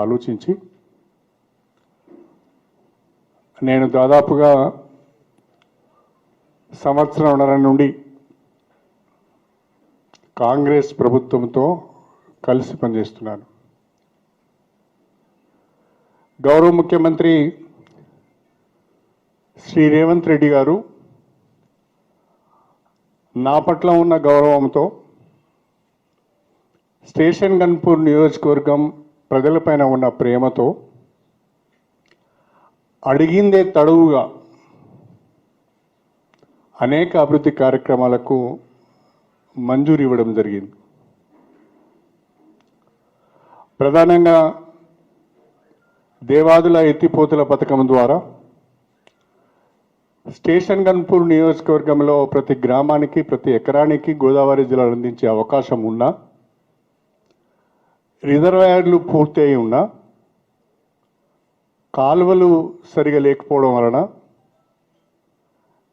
ఆలోచించి నేను దాదాపుగా సంవత్సరంన్నర నుండి కాంగ్రెస్ ప్రభుత్వంతో కలిసి పనిచేస్తున్నాను. గౌరవ ముఖ్యమంత్రి శ్రీ రేవంత్ రెడ్డి గారు నా పట్ల ఉన్న గౌరవంతో స్టేషన్ గన్పూర్ నియోజకవర్గం ప్రజలపైన ఉన్న ప్రేమతో అడిగిందే తడువుగా అనేక అభివృద్ధి కార్యక్రమాలకు మంజూరు ఇవ్వడం జరిగింది. ప్రధానంగా దేవాదుల ఎత్తిపోతుల పథకం ద్వారా స్టేషన్ గన్పూర్ నియోజకవర్గంలో ప్రతి గ్రామానికి ప్రతి ఎకరానికి గోదావరి జలాలు అందించే అవకాశం ఉన్నా, రిజర్వాయర్లు పూర్తి అయి ఉన్నా, కాలువలు సరిగా లేకపోవడం వలన,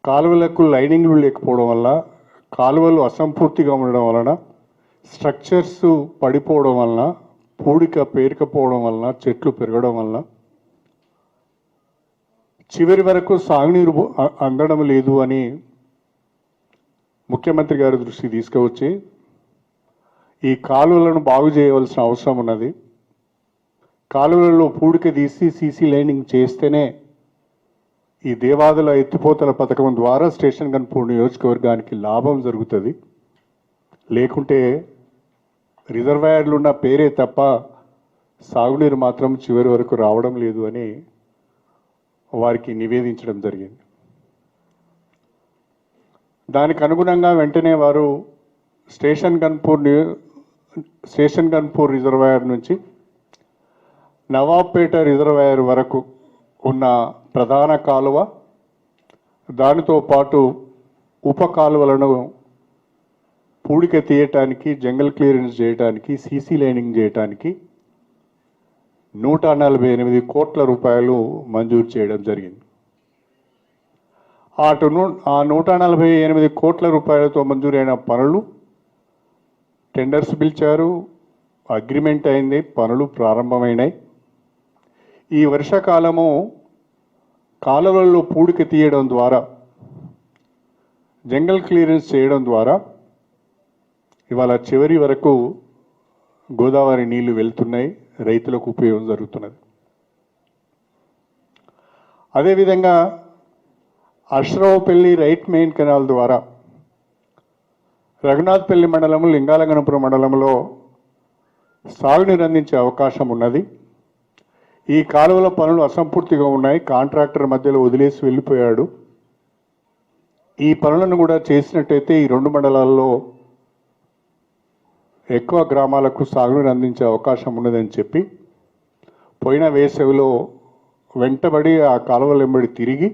కాలువలకు లైనింగ్లు లేకపోవడం వల్ల, కాలువలు అసంపూర్తిగా ఉండడం వలన, స్ట్రక్చర్స్ పడిపోవడం వలన, పూడిక పేరుకపోవడం వలన, చెట్లు పెరగడం వలన చివరి వరకు సాగునీరు అందడం లేదు అని ముఖ్యమంత్రి గారి దృష్టికి తీసుకువచ్చి ఈ కాలువలను బాగు చేయవలసిన అవసరం ఉన్నది. కాలువలలో పూడిక తీసి సీసీ లైనింగ్ చేస్తేనే ఈ దేవాదుల ఎత్తిపోతల పథకం ద్వారా స్టేషన్ గన్పూర్ నియోజకవర్గానికి లాభం జరుగుతుంది. లేకుంటే రిజర్వాయర్లు ఉన్న పేరే తప్ప సాగునీరు మాత్రం చివరి వరకు రావడం లేదు అని వారికి నివేదించడం జరిగింది. దానికి అనుగుణంగా వెంటనే వారు స్టేషన్ గన్పూర్ రిజర్వాయర్ నుంచి నవాబ్పేట రిజర్వాయర్ వరకు ఉన్న ప్రధాన కాలువ, దానితో పాటు ఉప కాలువలను పూడిక తీయటానికి, జంగల్ క్లియరెన్స్ చేయడానికి, సీసీ లైనింగ్ చేయటానికి 148 కోట్ల రూపాయలు మంజూరు చేయడం జరిగింది. ఆ 148 కోట్ల రూపాయలతో మంజూరైన పనులు టెండర్స్ పిలిచారు, అగ్రిమెంట్ అయింది, పనులు ప్రారంభమైనాయి. ఈ వర్షాకాలము కాలువల్లో పూడిక తీయడం ద్వారా, జంగల్ క్లియరెన్స్ చేయడం ద్వారా ఇవాళ చివరి వరకు గోదావరి నీళ్లు వెళ్తున్నాయి, రైతులకు ఉపయోగం జరుగుతున్నది. అదేవిధంగా అశ్రవపల్లి రైట్ మెయిన్ కెనాల్ ద్వారా రఘునాథ్పల్లి మండలము, లింగాలగనపురం మండలంలో సాగునీరు అందించే అవకాశం ఉన్నది. ఈ కాలువల పనులు అసంపూర్తిగా ఉన్నాయి, కాంట్రాక్టర్ మధ్యలో వదిలేసి వెళ్ళిపోయాడు. ఈ పనులను కూడా చేసినట్టయితే ఈ 2 మండలాల్లో ఎక్కువ గ్రామాలకు సాగునీరు అందించే అవకాశం ఉన్నదని చెప్పి పోయిన వేసవిలో వెంటబడి ఆ కాలువల వెంబడి తిరిగి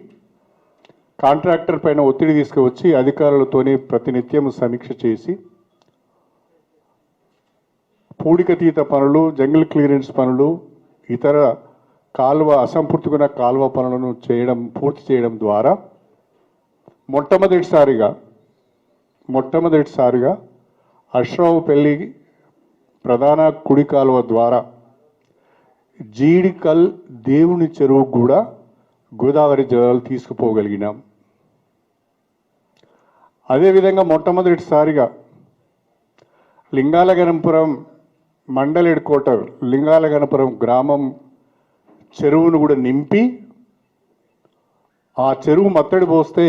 కాంట్రాక్టర్ పైన ఒత్తిడి తీసుకువచ్చి అధికారులతోనే ప్రతినిత్యం సమీక్ష చేసి పూడికతీత పనులు, జంగల్ క్లియరెన్స్ పనులు, ఇతర కాలువ అసంపూర్తిగా కాలువ పనులను పూర్తి చేయడం ద్వారా మొట్టమొదటిసారిగా అశ్రవపల్లి ప్రధాన కుడి కాలువ ద్వారా జీడికల్ దేవుని చెరువుకు కూడా గోదావరి జలాలు తీసుకుపోగలిగినాం. అదేవిధంగా మొట్టమొదటిసారిగా లింగాలగనపురం మండల్ హెడ్ క్వార్టర్ లింగాలగనపురం గ్రామం చెరువును కూడా నింపి ఆ చెరువు మత్తడి పోస్తే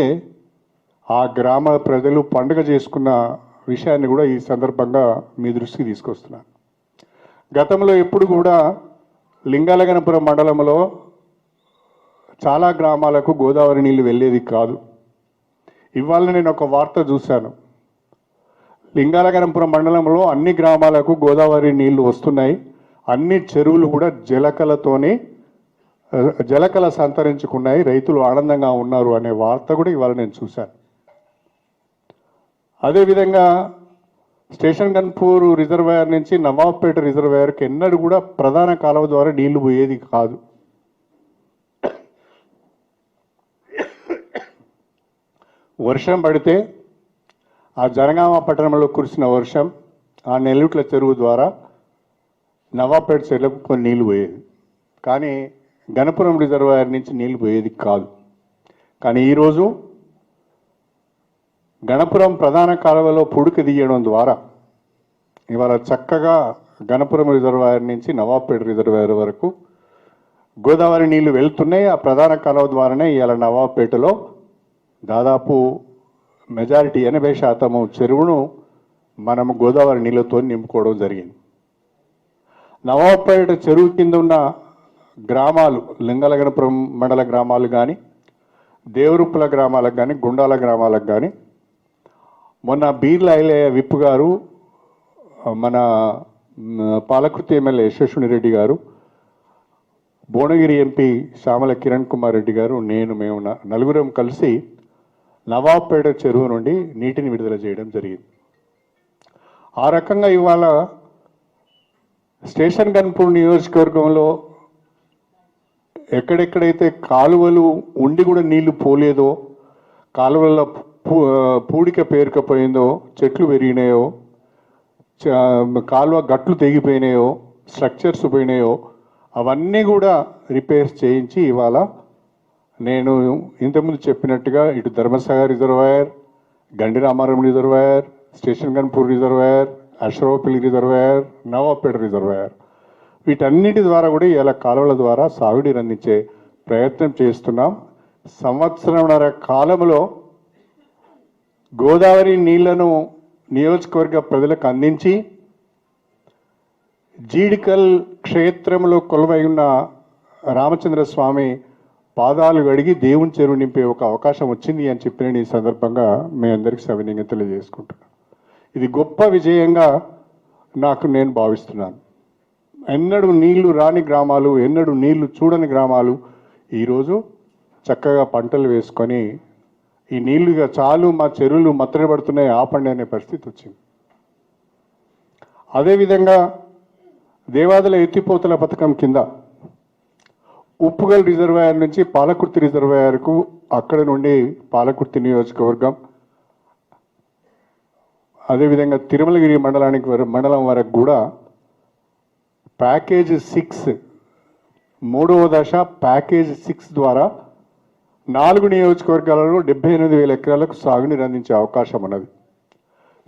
ఆ గ్రామ ప్రజలు పండుగ చేసుకున్న విషయాన్ని కూడా ఈ సందర్భంగా మీ దృష్టికి తీసుకొస్తున్నాను. గతంలో ఎప్పుడు కూడా లింగాలగనపురం మండలంలో చాలా గ్రామాలకు గోదావరి నీళ్లు వెళ్ళేది కాదు. ఇవాళ నేను ఒక వార్త చూశాను, లింగాలగనపురం మండలంలో అన్ని గ్రామాలకు గోదావరి నీళ్లు వస్తున్నాయి, అన్ని చెరువులు కూడా జలకళ సంతరించుకున్నాయి, రైతులు ఆనందంగా ఉన్నారు అనే వార్త కూడా ఇవాళ నేను చూశాను. అదేవిధంగా స్టేషన్ గన్పూర్ రిజర్వాయర్ నుంచి నవాబ్పేట రిజర్వాయర్కి ఎన్నడూ కూడా ప్రధాన కాలువ ద్వారా నీళ్లు పోయేది కాదు. వర్షం పడితే ఆ జనగామ పట్టణంలో కురిసిన వర్షం, ఆ నెల్లుట్ల చెరువు ద్వారా నవాబ్పేట చెరువులకు కొన్ని నీళ్లు పోయేది, కానీ గణపురం రిజర్వాయర్ నుంచి నీళ్లు పోయేది కాదు. కానీ ఈరోజు గణపురం ప్రధాన కాలువలో పుడుక తీయడం ద్వారా ఇవాళ చక్కగా గణపురం రిజర్వాయర్ నుంచి నవాబ్పేట రిజర్వాయర్ వరకు గోదావరి నీళ్లు వెళ్తున్నాయి. ఆ ప్రధాన కాలువ ద్వారానే ఇవాళ నవాబ్పేటలో దాదాపు మెజారిటీ 80% చెరువును మనము గోదావరి నీళ్ళతో నింపుకోవడం జరిగింది. నవాబ్పేట చెరువు కింద ఉన్న గ్రామాలు, లింగలగనపురం మండల గ్రామాలు కానీ, దేవరుప్పుల గ్రామాలకు కానీ, గుండాల గ్రామాలకు కానీ మొన్న బీర్ల ఐలయ్య విప్పు గారు, మన పాలకుర్తి ఎమ్మెల్యే యశస్విని రెడ్డి గారు, భువనగిరి ఎంపీ శ్యామల కిరణ్ కుమార్ రెడ్డి గారు, మేము నలుగురం కలిసి నవాబ్పేట చెరువు నుండి నీటిని విడుదల చేయడం జరిగింది. ఆ రకంగా ఇవాళ స్టేషన్ గన్పూర్ నియోజకవర్గంలో ఎక్కడెక్కడైతే కాలువలు ఉండి కూడా నీళ్లు పోలేదో, కాలువల్లో పూడిక పేరుకపోయిందో, చెట్లు పెరిగినాయో, కాలువ గట్లు తెగిపోయినాయో, స్ట్రక్చర్స్ పోయినాయో, అవన్నీ కూడా రిపేర్స్ చేయించి ఇవాళ నేను ఇంతకుముందు చెప్పినట్టుగా ఇటు Dharmasagar reservoir, Gandiramaram reservoir, station Ghanpur reservoir, Ashwaraopalli reservoir, Nawabpet reservoir, వీటన్నిటి ద్వారా కూడా ఇలా కాలువల ద్వారా సాగునీరు అందించే ప్రయత్నం చేస్తున్నాం. సంవత్సరంన్నర కాలంలో గోదావరి నీళ్లను నియోజకవర్గ ప్రజలకు అందించి జీడికల్ క్షేత్రంలో కొలువై ఉన్న రామచంద్ర స్వామి పాదాలు గడిగి దేవుని చెరువు నింపే ఒక అవకాశం వచ్చింది అని చెప్పి నేను ఈ సందర్భంగా మీ అందరికీ సవినయంగా తెలియజేసుకుంటున్నాను. ఇది గొప్ప విజయంగా నేను భావిస్తున్నాను. ఎన్నడూ నీళ్లు రాని గ్రామాలు, ఎన్నడూ నీళ్లు చూడని గ్రామాలు ఈరోజు చక్కగా పంటలు వేసుకొని ఈ నీళ్లుగా చాలు మా చెరువులు మత్తడిపడుతున్నాయి ఆపండి అనే పరిస్థితి వచ్చింది. అదేవిధంగా దేవాదుల ఎత్తిపోతల పథకం కింద ఉప్పుగల్ రిజర్వాయర్ నుంచి పాలకుర్తి రిజర్వాయర్కు, అక్కడ నుండి పాలకుర్తి నియోజకవర్గం, అదేవిధంగా తిరుమలగిరి మండలం వరకు కూడా ప్యాకేజ్ 6 3వ దశ ప్యాకేజ్ 6 ద్వారా 4 నియోజకవర్గాలలో 78,000 ఎకరాలకు సాగునీరు అందించే అవకాశం ఉన్నది.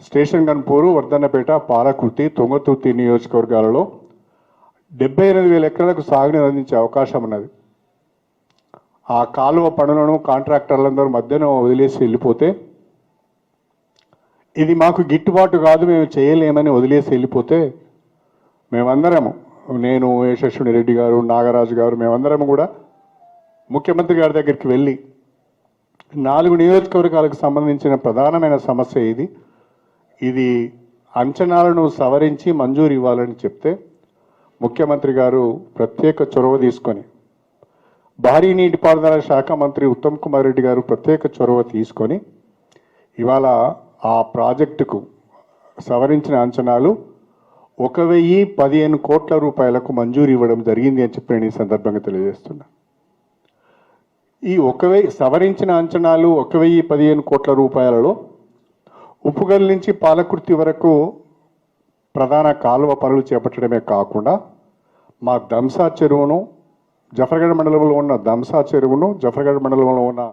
స్టేషన్ గన్పూరు, వర్ధన్నపేట, పాలకుర్తి, తుంగతుర్తి నియోజకవర్గాలలో 78,000 ఎకరాలకు సాగునీరు అందించే అవకాశం ఉన్నది. ఆ కాలువ పనులను కాంట్రాక్టర్లందరూ మధ్యన వదిలేసి వెళ్ళిపోతే, ఇది మాకు గిట్టుబాటు కాదు, మేము చేయలేమని వదిలేసి వెళ్ళిపోతే, మేమందరము, నేను, యశస్విని రెడ్డి గారు, నాగరాజు గారు, మేమందరము కూడా ముఖ్యమంత్రి గారి దగ్గరికి వెళ్ళి 4 నియోజకవర్గాలకు సంబంధించిన ప్రధానమైన సమస్య ఇది అంచనాలను సవరించి మంజూరు ఇవ్వాలని చెప్తే ముఖ్యమంత్రి గారు ప్రత్యేక చొరవ తీసుకొని, భారీ నీటిపారుదల శాఖ మంత్రి ఉత్తమ్ కుమార్ రెడ్డి గారు ప్రత్యేక చొరవ తీసుకొని ఇవాళ ఆ ప్రాజెక్టుకు సవరించిన అంచనాలు 1,015 కోట్ల రూపాయలకు మంజూరు ఇవ్వడం జరిగింది అని చెప్పి నేను ఈ సందర్భంగా తెలియజేస్తున్నా. ఈ సవరించిన అంచనాలు 1,015 కోట్ల రూపాయలలో ఉప్పుగల్ నుంచి పాలకుర్తి వరకు ప్రధాన కాలువ పనులు చేపట్టడమే కాకుండా మా దంసా చెరువును, జఫర్గఢ్ మండలంలో ఉన్న దంసా చెరువును, జఫర్గఢ్ మండలంలో ఉన్న